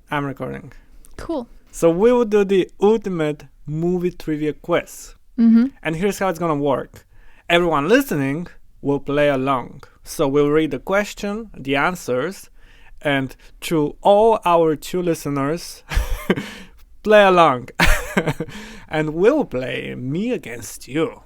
I'm recording. Cool. So we will do the ultimate movie trivia quiz. And here's how it's going to work. Everyone listening will play along. So we'll read the question, the answers, and through all our 2 listeners, play along. And we'll play me against you.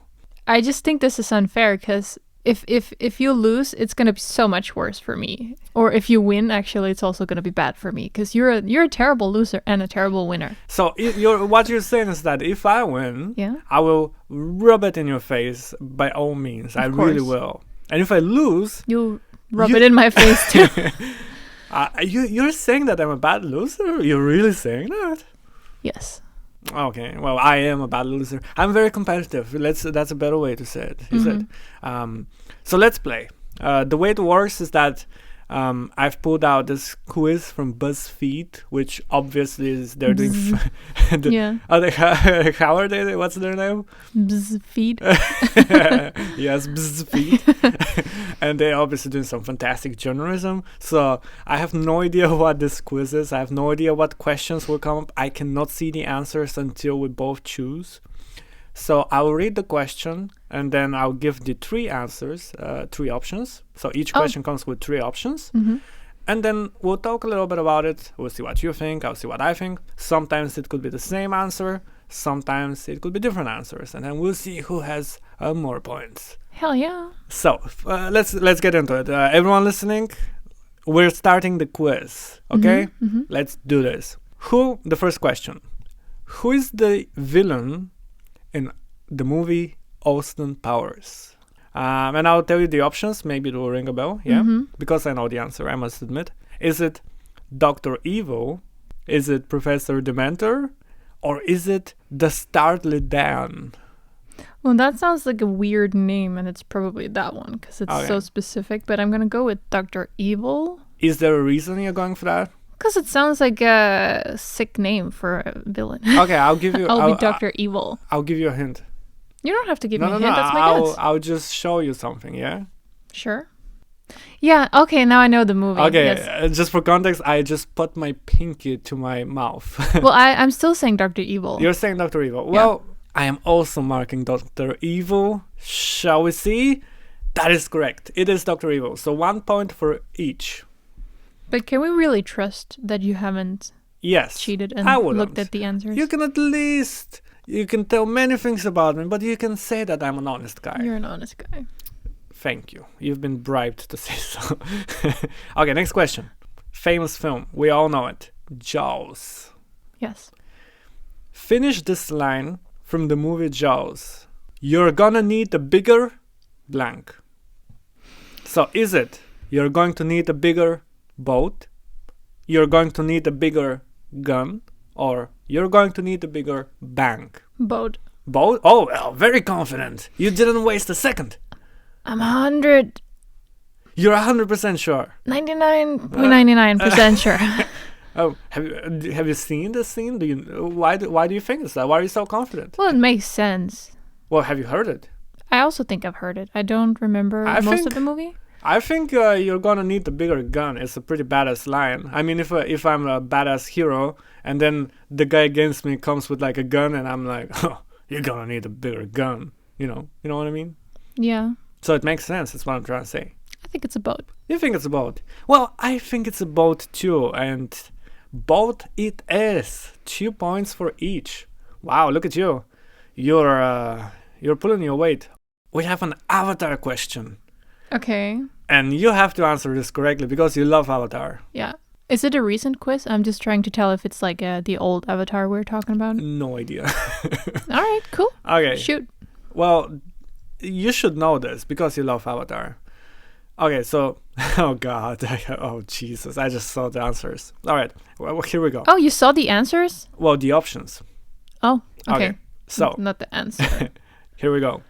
I just think this is unfair because if you lose, it's gonna be so much worse for me. Or if you win, actually, it's also gonna be bad for me because you're a terrible loser and a terrible winner. So what you're saying is that if I win, Yeah. I will rub it in your face by all means. I really will. And if I lose, You'll rub it in my face too. you're saying that I'm a bad loser? You're really saying that? Yes. Okay, well, I am a bad loser. I'm very competitive. That's a better way to say it. Is it? So let's play. The way it works is that I've pulled out this quiz from BuzzFeed, which obviously is they're doing. Yeah. How are they? What's their name? BuzzFeed. Yes, BuzzFeed. And they're obviously doing some fantastic journalism. So I have no idea what this quiz is. I have no idea what questions will come up. I cannot see the answers until we both choose. So I'll read the question and then I'll give the 3 answers, 3 options. So each question comes with 3 options. And then we'll talk a little bit about it. We'll see what you think. I'll see what I think. Sometimes it could be the same answer. Sometimes it could be different answers. And then we'll see who has more points. Hell yeah. So let's get into it. Everyone listening, we're starting the quiz. Okay? Let's do this. The first question. Who is the villain in the movie Austin Powers? And I'll tell you the options. Maybe it will ring a bell. Yeah, because I know the answer, I must admit. Is it Dr. Evil? Is it Professor Dementor? Or is it the Startly Dan? Well, that sounds like a weird name, and it's probably that one because it's so specific. But I'm gonna go with Dr. Evil. Is there a reason you're going for that? Because it sounds like a sick name for a villain. Okay, I'll give you. I'll be Dr. Evil. I'll give you a hint. You don't have to give me a hint. That's my guess. I'll just show you something. Yeah. Sure. Yeah. Okay. Now I know the movie. Okay. Yes. Just for context, I just put my pinky to my mouth. Well, I'm still saying Dr. Evil. You're saying Dr. Evil. Yeah. Well, I am also marking Dr. Evil. Shall we see? That is correct. It is Dr. Evil. So 1 point for each. But can we really trust that you haven't cheated and looked at the answers? You can you can tell many things about me, but you can say that I'm an honest guy. You're an honest guy. Thank you. You've been bribed to say so. Okay, next question. Famous film. We all know it. Jaws. Yes. Finish this line from the movie Jaws. You're gonna need a bigger blank. So is it you're going to need a bigger boat, you're going to need a bigger gun, or you're going to need a bigger bank? Boat. Boat? Oh, well, very confident. You didn't waste a second. I'm 100. You're 100% sure. 99.99% sure. Oh, have you seen this scene? Why do you think it's that? Why are you so confident? Well, it makes sense. Well, have you heard it? I also think I've heard it. I don't remember most of the movie. I think you're gonna need a bigger gun. It's a pretty badass line. I mean, if I'm a badass hero and then the guy against me comes with like a gun and I'm like, oh, you're gonna need a bigger gun. You know what I mean? Yeah. So it makes sense. That's what I'm trying to say. I think it's a boat. You think it's a boat? Well, I think it's a boat too, and boat it is. 2 points for each. Wow, look at you. You're pulling your weight. We have an Avatar question. Okay. And you have to answer this correctly because you love Avatar. Yeah. Is it a recent quiz? I'm just trying to tell if it's like the old Avatar we're talking about. No idea. All right, cool. Okay. Shoot. Well, you should know this because you love Avatar. Okay, so, oh God, oh Jesus, I just saw the answers. All right, well, here we go. Oh, you saw the answers? Well, the options. Oh, okay. So, not the answer. Here we go.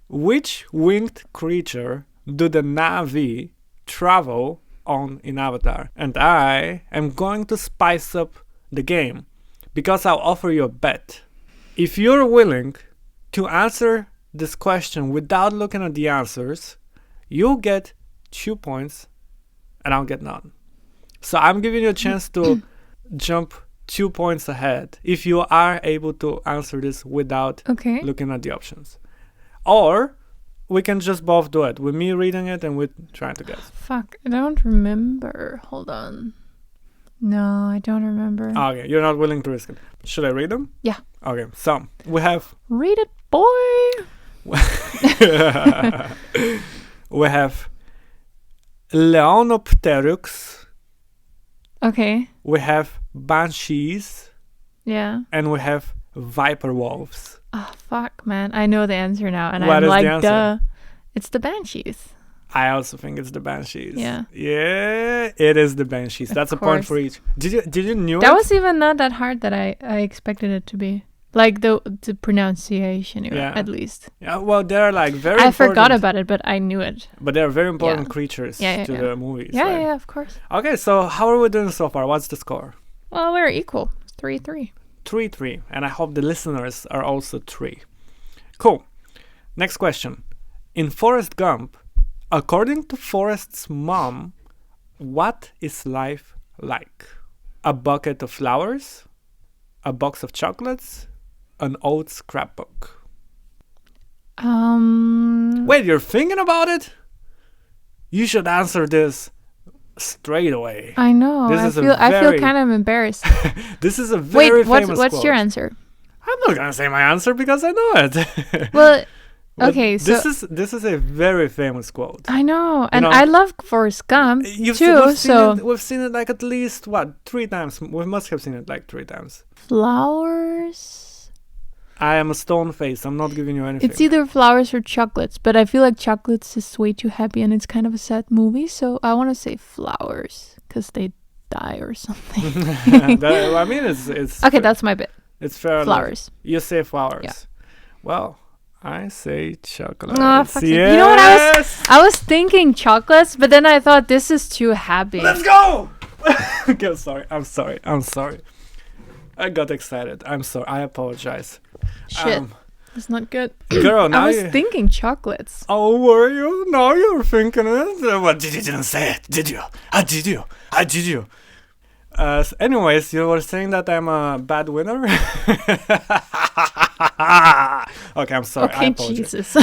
Which winged creature do the Na'vi travel on in Avatar? And I am going to spice up the game because I'll offer you a bet. If you're willing to answer this question without looking at the answers, you'll get 2 points and I'll get none. So I'm giving you a chance to jump 2 points ahead if you are able to answer this without Okay. looking at the options. Or we can just both do it with me reading it and with trying to guess. Fuck, I don't remember. Hold on. No, I don't remember. Okay, you're not willing to risk it. Should I read them? Yeah. Okay, so we have Read it, boy. we have Leonopteryx, Okay. we have banshees, Yeah. and we have viper wolves. Oh, fuck, man. I know the answer now. And What I'm is the like, answer? duh. It's the banshees. I also think it's the banshees. Yeah. Yeah, it is the banshees. That's a point course. for each. Did you knew That it? was even not that hard that I expected it to be. Like the pronunciation, Yeah. at least. Yeah, well, they're like very I important. forgot about it, but I knew it. But they're very important Yeah. creatures Yeah, to the movies. Yeah, right? yeah, of course. Okay, so how are we doing so far? What's the score? Well, we're equal. 3-3. 3-3. And I hope the listeners are also 3. Cool. Next question. In Forrest Gump, according to Forrest's mom, what is life like? A bucket of flowers? A box of chocolates? An old scrapbook? Wait, you're thinking about it? You should answer this straight away. I know. This I is a feel very- kind of embarrassed. This is a very Wait, famous what's quote. your answer? I'm not gonna say my answer because I know it. Well, But okay, so this is a very famous quote. I know, and know- I love Forrest Gump We've too. seen it like at least 3 times. We must have seen it like 3 times. Flowers. I am a stone face. I'm not giving you anything. It's either flowers or chocolates, but I feel like chocolates is way too happy, and it's kind of a sad movie. So I want to say flowers because they die or something. I mean, it's Okay, that's my bit. it's fair. Flowers. You say flowers. Yeah. Well, I say chocolates. Oh, fuck it. Yes! You know what I was thinking chocolates, but then I thought this is too happy. Let's go! Okay, I'm sorry. I got excited. I'm sorry. I apologize. Shit, that's not good. Girl, now I was you... thinking chocolates. Oh, were you? Now you're thinking it? What, did you didn't say it? Did you? Did you? Did you? Anyways, you were saying that I'm a bad winner? Okay, I'm sorry. I Okay, apologize. Jesus.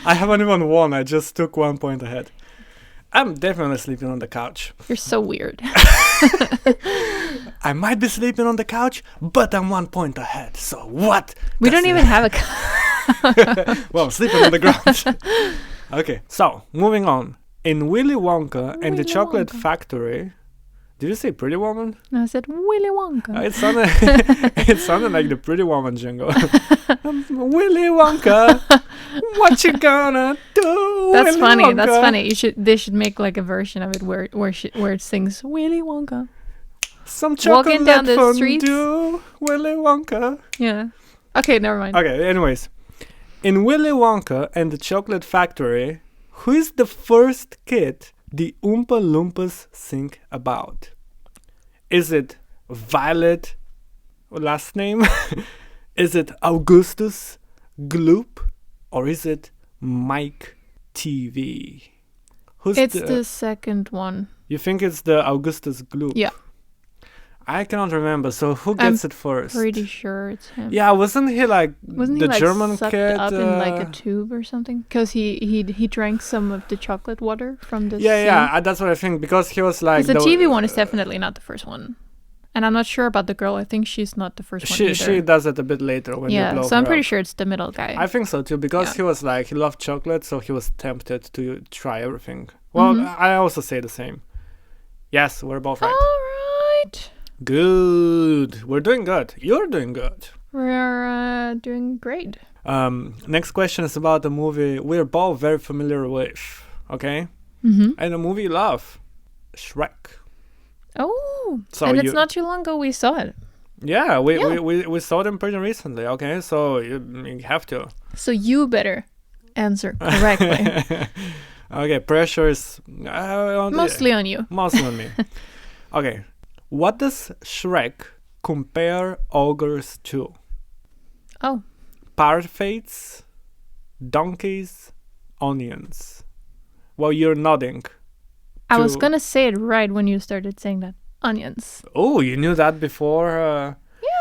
I haven't even won. I just took 1 point ahead. I'm definitely sleeping on the couch. You're so weird. I might be sleeping on the couch, but I'm 1 point ahead. So what? We don't even have a. Well, I'm sleeping on the ground. Okay, so moving on. In Willy Wonka and the Willy Chocolate Wonka. Factory, did you say Pretty Woman? No, I said Willy Wonka. It sounded like the Pretty Woman jingle. Willy Wonka, what you gonna do? That's Willy funny. Wonka? That's funny. They should make like a version of it where it sings Willy Wonka. Some chocolate Walking down the fondue, streets. Willy Wonka. Yeah. Okay, never mind. Okay, anyways. In Willy Wonka and the Chocolate Factory, who is the first kid the Oompa Loompas sing about? Is it Violet, last name? Is it Augustus Gloop? Or is it Mike TV? It's the second one. You think it's the Augustus Gloop? Yeah. I cannot remember. So who gets it first? Pretty sure it's him. Yeah, wasn't he like Wasn't the he like German sucked kid? up in like a tube or something? Because he drank some of the chocolate water from the yeah, that's what I think, because he was like the TV one is definitely not the first one, and I'm not sure about the girl. I think she's not the first one either. She does it a bit later when they blow so I'm her pretty up. sure it's the middle guy. I think so too, because Yeah. he was like, he loved chocolate, so he was tempted to try everything. Well, Mhm. I also say the same. Yes, we're both right. All right, Good. We're doing good. You're doing good. we're doing great. Next question is about a movie we're both very familiar with. Okay, Mm-hmm. and a movie you love, Shrek. Oh, So and you- it's not too long ago we saw it. Yeah, Yeah. we saw them pretty recently. Okay, so you have to. So you better answer correctly. Okay, pressure is Mostly on you. mostly on me. Okay, what does Shrek compare ogres to? Oh, Parfaits, donkeys, onions. Well, you're nodding. I was To- gonna say it right when you started saying that. onions. Oh, you knew that before?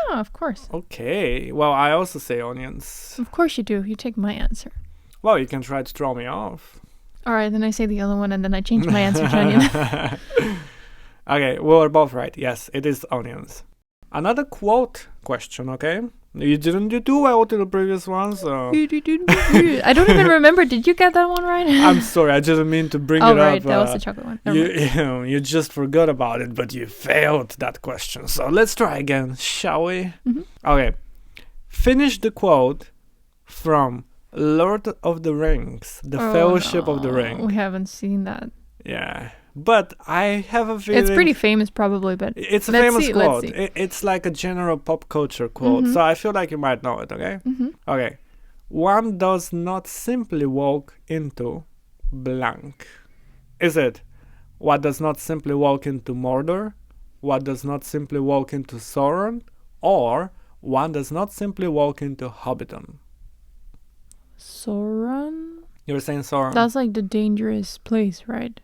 Yeah, of course. Okay. Well, I also say onions. Of course you do. You take my answer. Well, you can try to throw me off. All right, then I say the other one, and then I change my answer to onion. Okay, we were both right. Yes, it is onions. Another quote question, okay? You didn't do well to the previous one, so... I don't even remember. Did you get that one right? I'm sorry, I didn't mean to bring it up. Oh, right, that was the chocolate one. You just forgot about it, but you failed that question. So let's try again, shall we? Mm-hmm. Okay. Finish the quote from Lord of the Rings, The Fellowship of the Ring. We haven't seen that. Yeah. But I have a feeling... It's pretty famous, probably, but... It's a famous quote. It's like a general pop culture quote. Mm-hmm. So I feel like you might know it, okay? Mm-hmm. Okay. One does not simply walk into blank. Is it what does not simply walk into Mordor? What does not simply walk into Sauron? Or one does not simply walk into Hobbiton? Sauron? You're saying Sauron. That's like the dangerous place, right?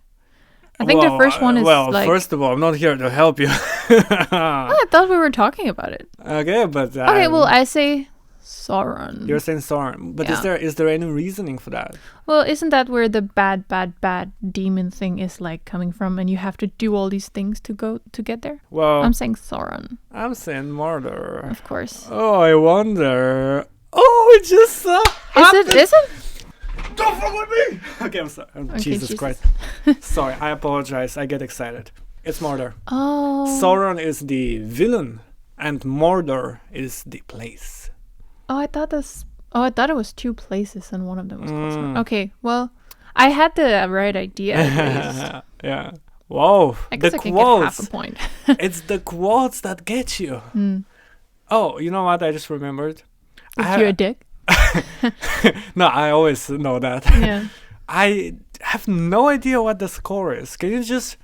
I think the first one is like... first of all, I'm not here to help you. I thought we were talking about it. Okay, but... okay, well, I say Sauron. You're saying Sauron. But Yeah. is there any reasoning for that? Well, isn't that where the bad demon thing is like coming from, and you have to do all these things to get there? Well, I'm saying Sauron, I'm saying Mordor. of course. Oh, I wonder. Oh, it just Is it? Don't fuck with me! Okay, I'm sorry. Okay, Jesus Christ. Sorry, I apologize. I get excited. It's Mordor. Oh. Sauron is the villain, and Mordor is the place. Oh, I thought it was two places, and one of them was called Sauron. Okay, well, I had the right idea at least. Yeah. Whoa. I guess the I can quotes. get half a point. It's the quotes that get you. Oh, you know what? I just remembered. Is you a dick? No, I always know that. Yeah. I have no idea what the score is. Can you just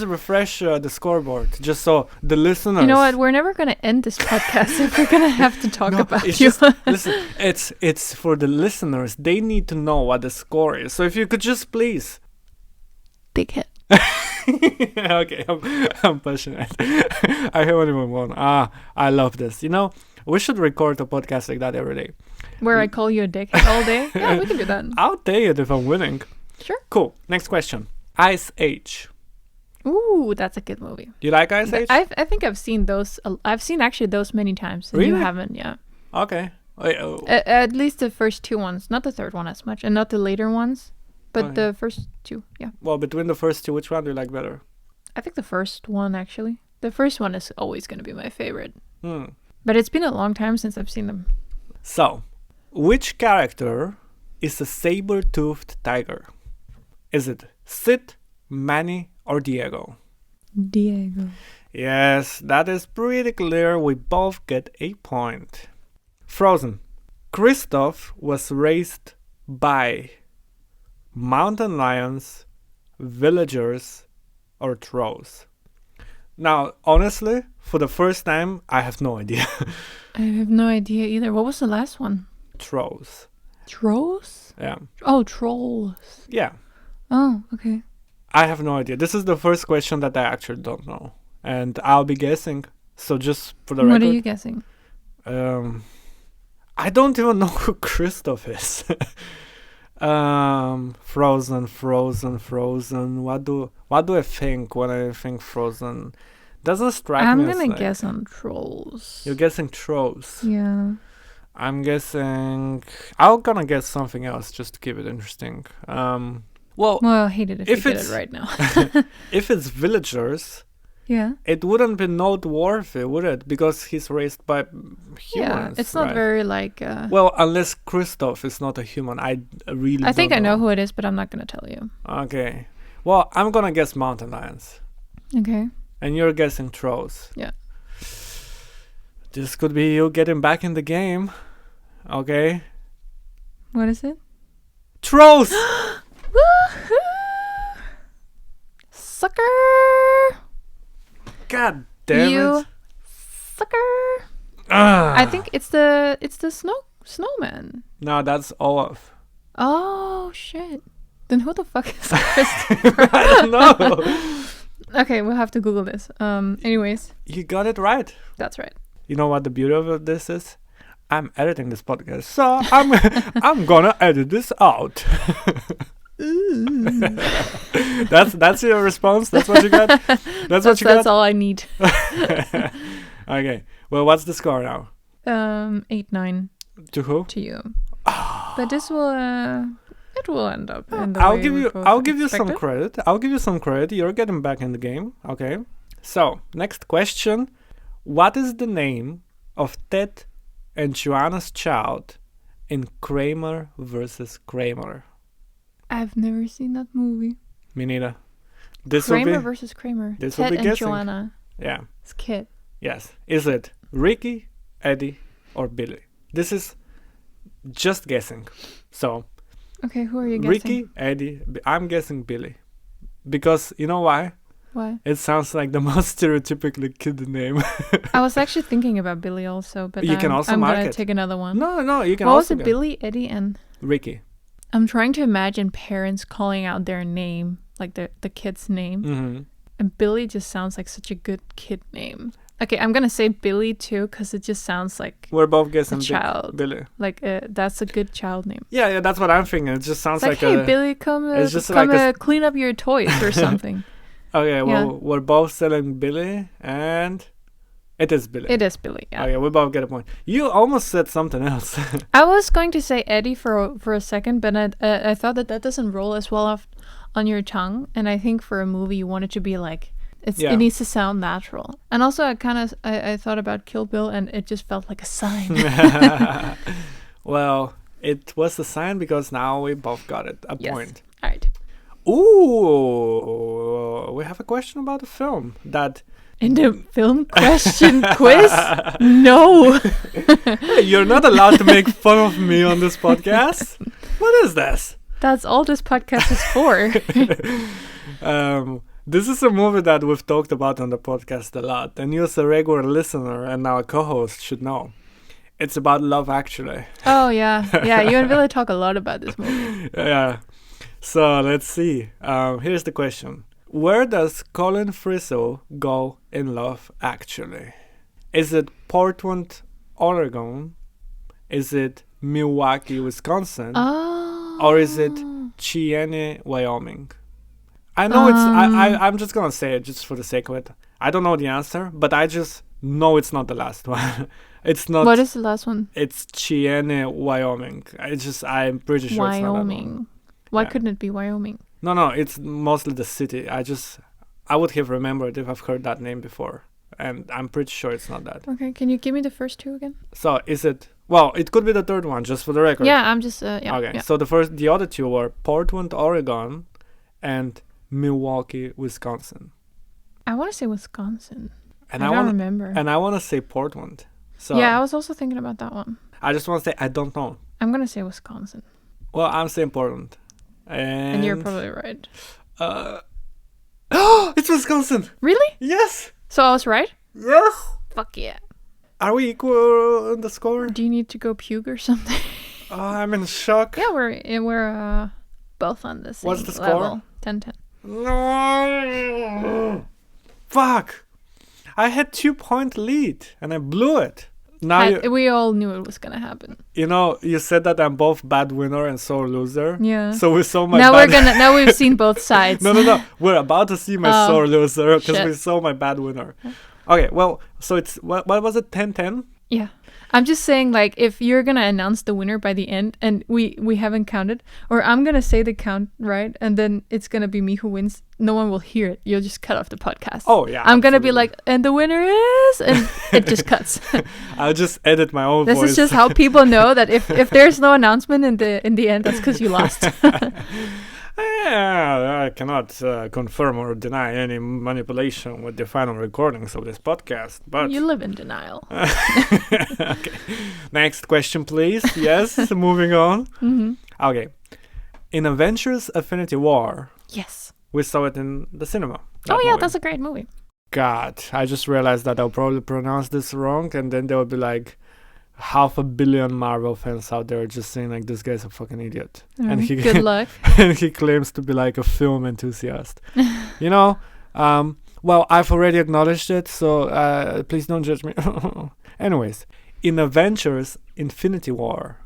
refresh the scoreboard just so the listeners? You know what? We're never gonna end this podcast if we're gonna have to talk about it's you. just, listen, it's for the listeners. They need to know what the score is. So if you could just please. Dickhead. Okay, I'm passionate. I haven't even won. I love this. You know, we should record a podcast like that every day. Where I call you a dickhead all day? Yeah, we can do that. I'll take it if I'm winning. Sure. Cool. Next question. Ice Age. Ooh, that's a good movie. Do you like Ice Age? I think I've seen those. I've seen actually those many times. And Really? You haven't, yeah. Okay. Wait, At least the first two ones, not the third one as much, and not the later ones, but Okay. the first two, yeah. well, between the first two, which one do you like better? I think the first one actually. The first one is always going to be my favorite. Hmm. But it's been a long time since I've seen them. So, which character is a saber-toothed tiger? Is it Sid, Manny, or Diego? Diego. Yes, that is pretty clear. We both get a point. Frozen. Kristoff was raised by mountain lions, villagers, or trolls. Now, honestly, for the first time, I have no idea. I have no idea either. What was the last one? Trolls. Trolls? Yeah. Oh, trolls. Yeah. Oh, okay. I have no idea. This is the first question that I actually don't know. And I'll be guessing. So just for the record. What are you guessing? I don't even know who Kristoff is. Frozen. What do I think when I think Frozen? Doesn't strike me. I'm as gonna like- guess on trolls. You're guessing trolls. Yeah. I'm gonna guess something else just to keep it interesting. Well, Well, I hate it if you If get it's- it right now. if it's villagers, Yeah. it wouldn't be noteworthy, would it? Because he's raised by humans. Yeah. It's not right? very like. Well, unless Kristoff is not a human, I really. I think don't I know who it is, but I'm not gonna tell you. Okay. Well, I'm gonna guess mountain lions, Okay. and you're guessing trolls. Yeah. This could be you getting back in the game. Okay. What is it? Trolls. Woohoo! Sucker! God damn You it. sucker! Ah. I think it's the snowman. No, that's Olaf. Oh shit! Then who the fuck is Christopher? I don't know. Okay, we'll have to Google this. Anyways, You got it right. that's right. You know what the beauty of this is? I'm editing this podcast, so I'm gonna edit this out. That's your response. That's what you got. That's what you got. That's all I need. Okay. Well, what's the score now? 8-9 To who? to you. But this will it will end up in the I'll way give we you. both I'll give you some expected. credit. I'll give you some credit. You're getting back in the game. Okay. So next question: what is the name of Ted and Joanna's child in Kramer versus Kramer? I've never seen that movie. Me neither. This Kramer will be. versus Kramer. this will Ted be and guessing. Joanna. Yeah. It's Kid. Yes. Is it Ricky, Eddie, or Billy? This is just guessing. So Okay, who are you guessing? Ricky, Eddie. I'm guessing Billy, because you know why? Why? It sounds like the most stereotypically kid name. I was actually thinking about Billy also, but You can also I'm mark gonna it. take another one. No, you can What was also it? go. Billy, Eddie, and Ricky. I'm trying to imagine parents calling out their name, like the kid's name, Mm-hmm. and Billy just sounds like such a good kid name. Okay, I'm gonna say Billy too, because it just sounds like We're both guessing child. Billy. That's a good child name. Yeah, that's what I'm thinking. It just sounds It's like, like hey, a. Billy, come it's just like a clean up your toys or something. Okay, well, Yeah. we're both selling Billy, and it is Billy. It is Billy. Yeah. Okay, we both get a point. You almost said something else. I was going to say Eddie for a second, but I thought that doesn't roll as well off on your tongue, and I think for a movie you want it to be like Yeah. it needs to sound natural. And also I thought about Kill Bill, and it just felt like a sign. Well, it was a sign because now we both got it. A Yes. point. All right. Ooh, we have a question about the film that. In the film question quiz? No. Hey, you're not allowed to make fun of me on this podcast. What is this? That's all this podcast is for. This is a movie that we've talked about on the podcast a lot, and you as a regular listener and now a co-host should know. It's about Love Actually. Oh, yeah. Yeah, you and Ville talk a lot about this movie. Yeah. So let's see. Here's the question. Where does Colin Frizzle go in Love Actually? Is it Portland, Oregon? Is it Milwaukee, Wisconsin? Oh. Or is it Cheyenne, Wyoming? I know I'm just gonna say it just for the sake of it. I don't know the answer, but I just know it's not the last one. It's not. What is the last one? It's Cheyenne, Wyoming. I'm pretty sure it's not that one. Wyoming. Why Yeah. couldn't it be Wyoming? No, it's mostly the city. I would have remembered if I've heard that name before, and I'm pretty sure it's not that. Okay, can you give me the first two again? So is it? Well, it could be the third one, just for the record. Yeah, I'm just yeah. Okay. Yeah. So the other two were Portland, Oregon, and Milwaukee, Wisconsin. I want to say Wisconsin. And I I don't want remember. and I want to say Portland. So yeah, I was also thinking about that one. I just want to say I don't know. I'm gonna say Wisconsin, Well, I'm saying Portland. and you're probably right. It's Wisconsin. Really? Yes. So I was right? Yes. Fuck yeah. Are we equal in the score? Do you need to go puke or something? I'm in shock. Yeah, we're both on the same What's the score? level. 10-10. No. Fuck. I had 2-point lead and I blew it. Now We all knew it was gonna happen. you said that I'm both bad winner and sore loser. Yeah. So we saw my Now we've seen both sides. No. We're about to see my Oh, sore loser because shit. we saw my bad winner. Okay, well, so it's what was it? 10-10? Yeah. I'm just saying, like, if you're gonna announce the winner by the end and we haven't counted, or I'm gonna say the count right, and then it's gonna be me who wins, no one will hear it. You'll just cut off the podcast. Oh yeah. I'm gonna be absolutely. like, and the winner is, and it just cuts. I'll just edit my own This voice. is just how people know that if there's no announcement in the end, that's because you lost. Yeah, I cannot confirm or deny any manipulation with the final recordings of this podcast, but You live in denial. okay. Next question, please. Yes, moving on. Hmm. Okay. In Adventurous Affinity War, Yes. we saw it in the cinema. Oh yeah, movie. that's a great movie. God, I just realized that I'll probably pronounce this wrong, and then there will be like 500 million Marvel fans out there just saying like this guy's a fucking idiot, and he Good luck. and he claims to be like a film enthusiast. Well, I've already acknowledged it, so please don't judge me. Anyways, in Adventurous Infinity War,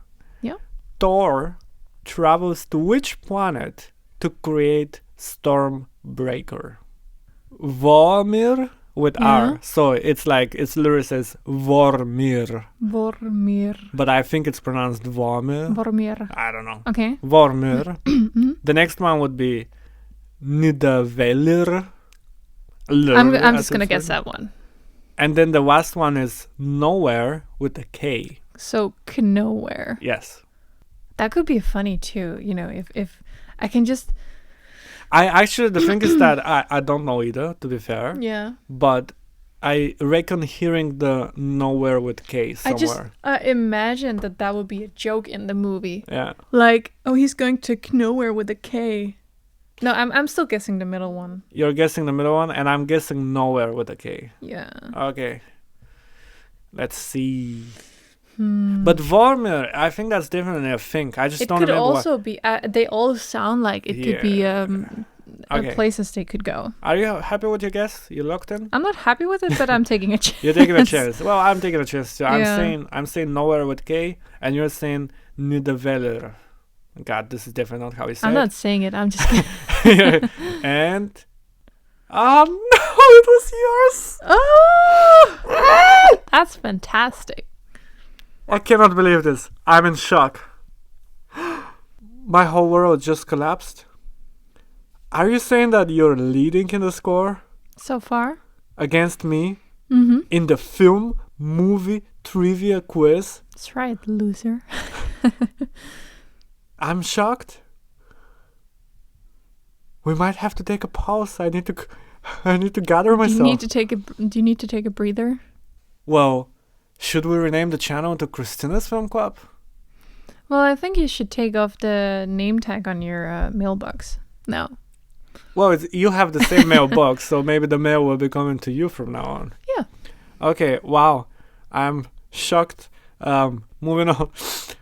Yeah. Thor travels to which planet to create Stormbreaker? Vormir with Yeah. R. So it's literally says Vormir. Vormir. But I think it's pronounced Vormir. Vormir. I don't know. Okay. Vormir. The next one would be Nidavellir. I'm just gonna guess that one. And then the last one is Nowhere with a K. So nowhere. Yes. That could be funny too. You know, if I can just. I actually, the thing is that I don't know either, to be fair. Yeah. But I reckon hearing the Nowhere with K somewhere. I just imagine that would be a joke in the movie. Yeah. Like, oh, he's going to nowhere with a K. No, I'm still guessing the middle one. You're guessing the middle one, and I'm guessing Nowhere with a K. Yeah. Okay. Let's see. But Vormir, I think that's definitely a thing. I just It don't could remember. also be. They all sound like it could be Okay. places they could go. Are you happy with your guess? You locked in? I'm not happy with it, but I'm taking a chance. You're taking a chance. Well, I'm taking a chance too. Yeah. I'm saying Nowhere with K, and you're saying Nidavellir. God, this is definitely not how you say I'm it. not saying it. I'm just kidding. And oh no, it was yours. Oh, that's fantastic. I cannot believe this. I'm in shock. My whole world just collapsed. Are you saying that you're leading in the score So far. against me Mm-hmm. in the film movie trivia quiz? That's right, loser. I'm shocked. We might have to take a pause. I need to gather myself. Do you need to take a breather? Well, should we rename the channel to Christina's Film Club? Well, I think you should take off the name tag on your mailbox. No. Well, you have the same mailbox, so maybe the mail will be coming to you from now on. Yeah. Okay, wow. I'm shocked. Moving on.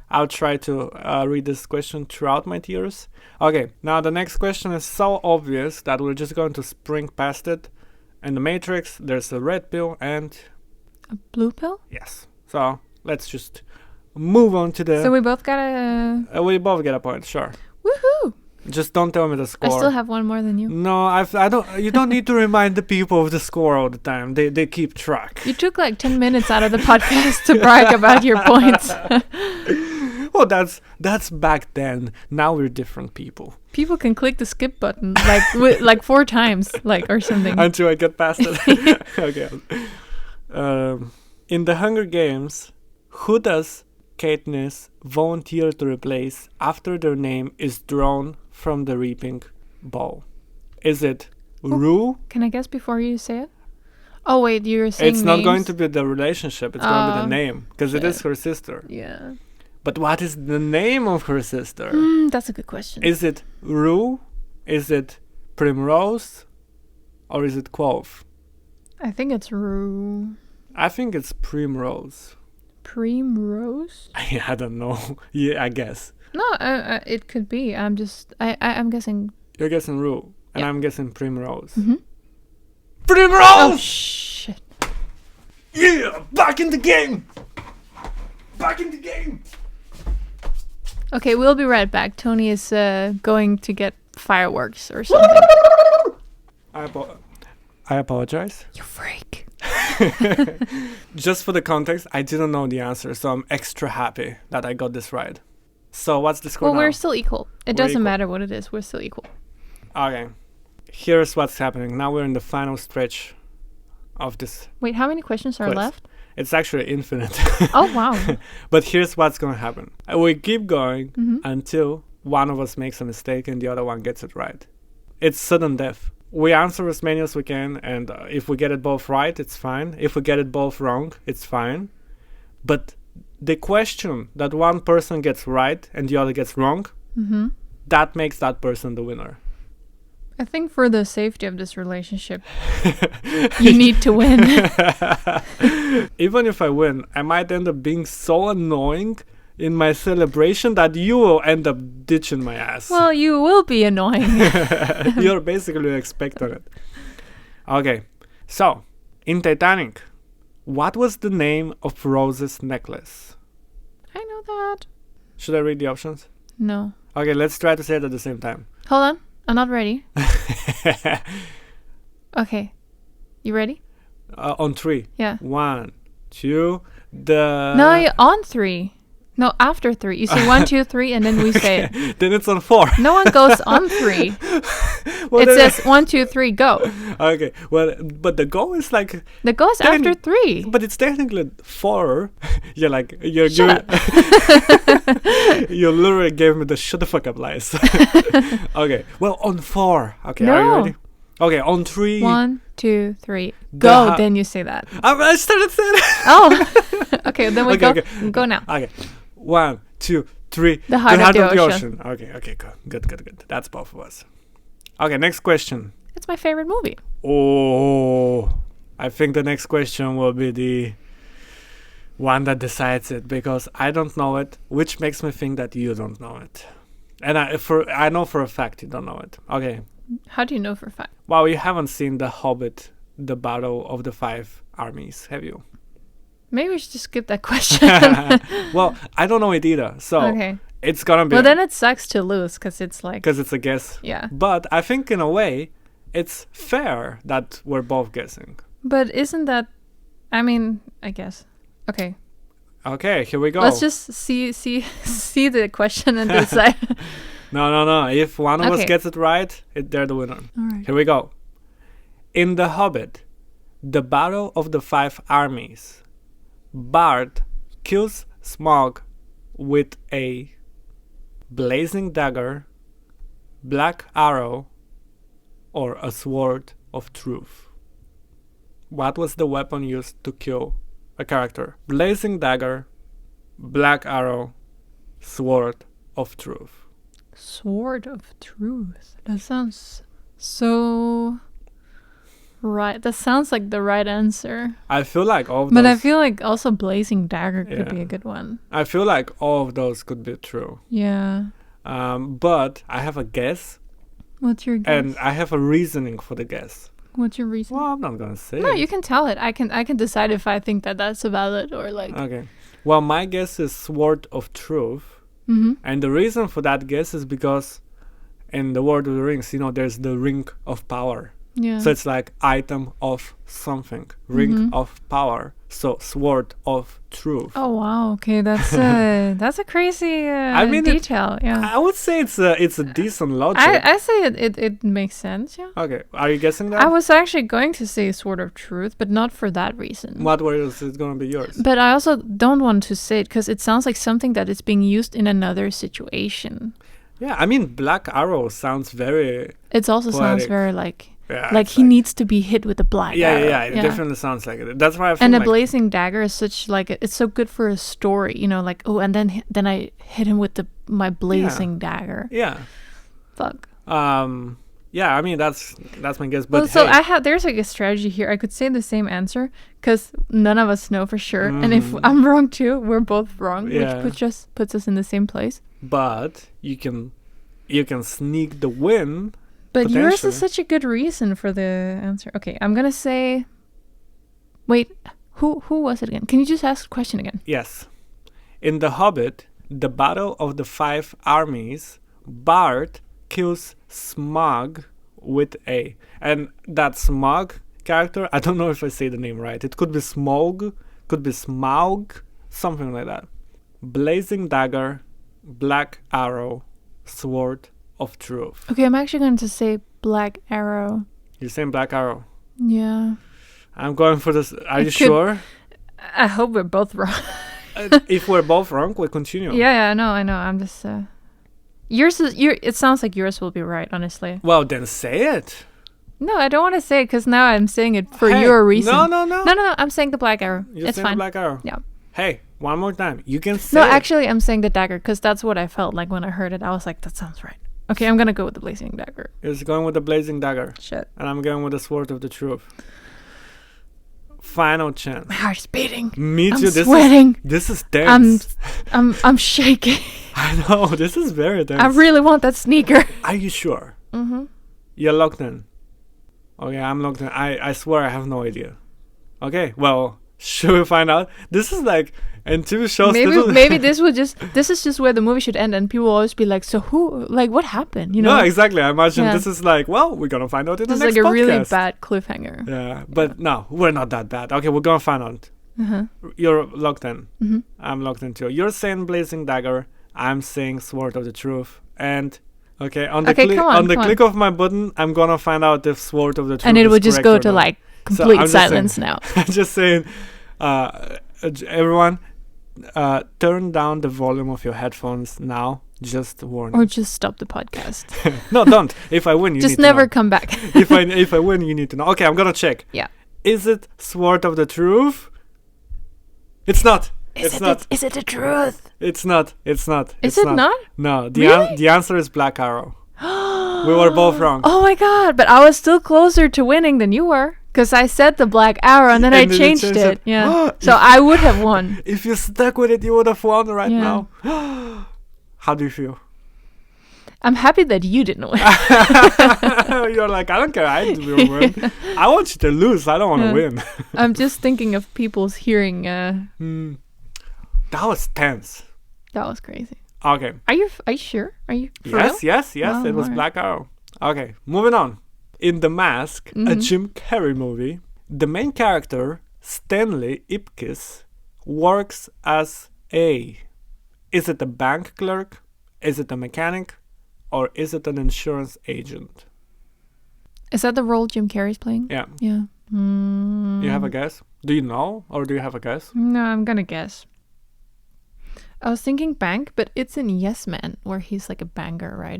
I'll try to read this question throughout my tears. Okay, now the next question is so obvious that we're just going to spring past it. In the Matrix, there's a red pill and... A blue pill? Yes. So, let's just move on to the... So we both got a... we both get a point, sure. Woohoo! Just don't tell me the score. I still have one more than you. No, I don't. You don't need to remind the people of the score all the time. They keep track. You took like 10 minutes out of the podcast to brag about your points. Well, that's back then. Now we're different people. People can click the skip button like 4 times, like or something. Until I get past it. Okay. In the Hunger Games, who does Katniss volunteer to replace after their name is drawn from the reaping bowl? Is it Rue? Can I guess before you say it? Oh wait, you're saying It's not names? going to be the relationship. It's going to be the name because it shit. is her sister. Yeah. But what is the name of her sister? That's a good question. Is it Rue? Is it Primrose? Or is it Quoth? I think it's Rue. I think it's Primrose. Primrose? I don't know. Yeah, I guess. No, it could be. I'm guessing. You're guessing Rue, and Yeah. I'm guessing Primrose. Mm-hmm. Primrose! Oh shit! Yeah, back in the game. Back in the game. Okay, we'll be right back. Tony is going to get fireworks or something. I apologize. You freak. Just for the context, I didn't know the answer, so I'm extra happy that I got this right. So what's the score Well, now? we're still equal. It We're doesn't equal. matter what it is. We're still equal. Okay. Here's what's happening. Now we're in the final stretch of this. Wait, how many questions are quiz. left? It's actually infinite. Oh wow. But here's what's going to happen. We keep going Mm-hmm. until one of us makes a mistake and the other one gets it right. It's sudden death. We answer as many as we can, and if we get it both right, it's fine. If we get it both wrong, it's fine. But the question that one person gets right and the other gets wrong, Mm-hmm. that makes that person the winner. I think for the safety of this relationship, you need to win. Even if I win, I might end up being so annoying in my celebration that you will end up ditching my ass. Well, you will be annoying. You're basically expecting it. Okay, so in Titanic, what was the name of Rose's necklace? I know that. Should I read the options? No. Okay, let's try to say it at the same time. Hold on. I'm not ready. Okay. You ready? On 3. Yeah. 1, 2, the... No, you're on 3. No, after 3. You say 1, 2, 3, and then we say it. Then it's on 4. No one goes on 3. Well, It then- says 1, 2, 3, go. Okay, well, but the go is like... The go is Then- after 3. But it's technically 4. You're like... You're Shut You literally gave me the shut the fuck up lies. Okay, well, on 4. Okay, are you No. ready? Okay, on 3... 1, 2, 3, go. ha- Then you say that. I started saying it. Oh. Okay, then we Okay, go. okay. Go now. Okay, 1, 2, 3. The heart of the ocean. Okay, good. That's both of us. Okay, next question. It's my favorite movie. Oh, I think the next question will be the one that decides it, because I don't know it, which makes me think that you don't know it. And I know for a fact you don't know it. Okay. How do you know for a fact? Well, you haven't seen The Hobbit, The Battle of the Five Armies, have you? Maybe we should just skip that question. Well, I don't know it either, so Okay. it's gonna be... Well, then it sucks to lose because it's like, because it's a guess. yeah. But I think in a way, it's fair that we're both guessing. But isn't that? I mean, I guess. Okay. Okay, here we go. Let's just see the question and decide. No. If one of us Okay. gets it right, they're the winner. All right. Here we go. In The Hobbit, the Battle of the Five Armies, Bard kills Smaug with a blazing dagger, black arrow, or a sword of truth. What was the weapon used to kill a character? Blazing dagger, black arrow, sword of truth. Sword of Truth. That sounds so right. That sounds like the right answer. I feel like all of But I those, feel like also Blazing Dagger could be Yeah. a good one. I feel like all of those could be true. Yeah. But I have a guess, What's your guess? and I have a reasoning for the guess. What's your reason? Well, I'm not gonna say No, it. you can tell it. I can decide if I think that that's valid or like. Okay. Well, my guess is Sword of Truth. Mm-hmm. And the reason for that guess is because in the Lord of the Rings, there's the Ring of Power. Yeah. So it's like item of something, Ring Mhm. of Power. So Sword of Truth. Oh wow. Okay, that's a crazy detail. Yeah. I would say it's a decent logic. I say it makes sense. Yeah. Okay, are you guessing that? I was actually going to say Sword of Truth, but not for that reason. What was it going to be yours? But I also don't want to say it because it sounds like something that is being used in another situation. Yeah, I mean, Black Arrow sounds very... It also sounds Poetic. very like Yeah, like it's he needs to be hit with a black arrow. Yeah, it definitely sounds like it. That's why I feel And a like... blazing dagger is such like it's so good for a story, like and then I hit him with my blazing dagger. Yeah. Fuck. Yeah, I mean, that's my guess. But so hey, there's like a strategy here. I could say the same answer because none of us know for sure. And if Mhm. I'm wrong too, we're both wrong, Yeah. which puts us in the same place. But you can sneak the win. But yours Potentially. is such a good reason for the answer. Okay, I'm gonna say. Wait, who was it again? Can you just ask the question again? Yes. In The Hobbit, the Battle of the Five Armies, Bard kills Smaug with a... And that Smaug character, I don't know if I say the name right. It could be Smaug, could be Smaug, something like that. Blazing dagger, black arrow, sword of truth. Okay, I'm actually going to say Black Arrow. You're saying black arrow. Yeah. I'm going for this. Are It you could- sure? I hope we're both wrong. If we're both wrong, we continue. Yeah, I know. I'm just it sounds like yours will be right, honestly. Well, then say it. No, I don't want to say it because now I'm saying it for Hey, your reason. No. No, I'm saying the Black Arrow. You're It's saying fine. black arrow. Yeah. Hey, one more time. You can say No, it. actually, I'm saying the dagger because that's what I felt like when I heard it. I was like, that sounds right. Okay, I'm gonna go with the blazing dagger. It's going with the blazing dagger. Shit. And I'm going with the sword of the truth. Final chance. My heart's beating. Me I'm too. sweating. This is tense. I'm shaking. I know. This is very tense. I really want that sneaker. Are you sure? Mm-hmm. You're locked in. Okay, I'm locked in. I swear I have no idea. Okay, well, should we find out? This is like in TV shows. Maybe this is just where the movie should end, and people will always be like, so who, like, what happened? You know? No, exactly. I imagine this is like, well, we're gonna find out in the This next is like a podcast. really bad cliffhanger. Yeah, but no, we're not that bad. Okay, we're gonna find out. You're locked in. I'm locked in too. You're saying Blazing Dagger. I'm saying Sword of the Truth. And okay, on the click of my button, I'm gonna find out if Sword of the Truth. And it is would just correct go or to not. like So complete I'm just silence saying- now. I'm just saying, everyone, turn down the volume of your headphones now. Just warning. Or just stop the podcast. No, don't. If I win, you Just need never to know. come back. if I win, you need to know. Okay, I'm gonna check. Yeah. Is it Sword of the Truth? It's not. Is it the truth? It's not. Is it not? No. Really? The answer is Black Arrow. We were both wrong. Oh my god! But I was still closer to winning than you were, because I said the Black Arrow and then I changed it. Yeah. So I would have won. If you stuck with it, you would have won right Yeah. now. How do you feel? I'm happy that you didn't win. You're like, I don't care. I didn't win. I want you to lose. I don't want to win. I'm just thinking of people's hearing. That was tense. That was crazy. Okay. Are you sure? Are you? For real? Yes. Oh, It was alright. Black Arrow. Okay, moving on. In The Mask, a Jim Carrey movie, the main character, Stanley Ipkiss, works as a... Is it a bank clerk? Is it a mechanic? Or is it an insurance agent? Is that the role Jim Carrey's playing? Yeah. Yeah. You have a guess? Do you know? Or do you have a guess? No, I'm gonna guess. I was thinking bank, but it's in Yes Man, where he's like a banker, right?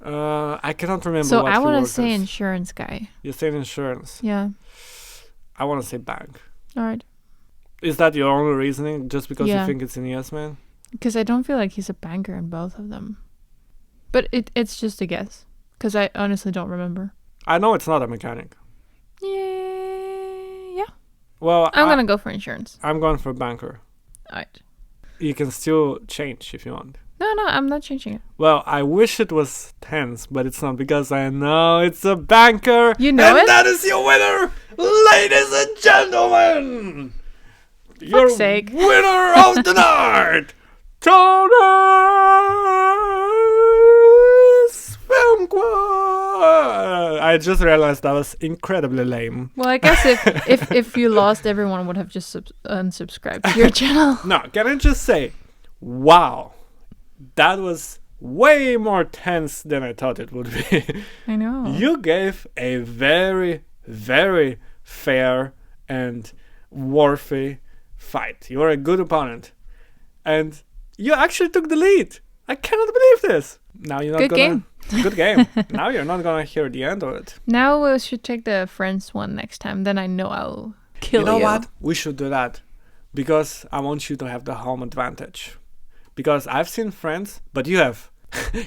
I cannot remember So what I he want to worked say as. insurance guy. You say insurance. Yeah. I want to say bank. All right. Is that your only reasoning? Just because Yeah. you think it's in Yes Man? Because I don't feel like he's a banker in both of them. But it's just a guess. Because I honestly don't remember. I know it's not a mechanic. Yeah. Well, I'm gonna go for insurance. I'm going for banker. All right. You can still change if you want. No, I'm not changing it. Well, I wish it was tense, but it's not because I know it's a banker. You know and it? that is your winner, ladies and gentlemen. Your sake. winner of the night, Toni's Film Quad. I just realized that was incredibly lame. Well, I guess if you lost, everyone would have just unsubscribed to your channel. No, can I just say, wow, that was way more tense than I thought it would be. I know. You gave a very, very fair and worthy fight. You're a good opponent. And you actually took the lead. I cannot believe this. Now you're not Good gonna... game. Good game. Now you're not gonna hear the end of it. Now we should take the Friends one next time. Then I know I'll kill You know what? We should do that. Because I want you to have the home advantage. Because I've seen Friends, but you have...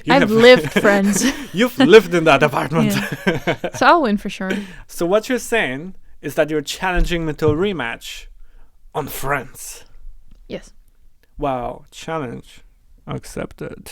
I've lived Friends. You've lived in that apartment. So I'll win for sure. So what you're saying is that you're challenging me to a rematch on Friends. Yes. Wow, challenge accepted.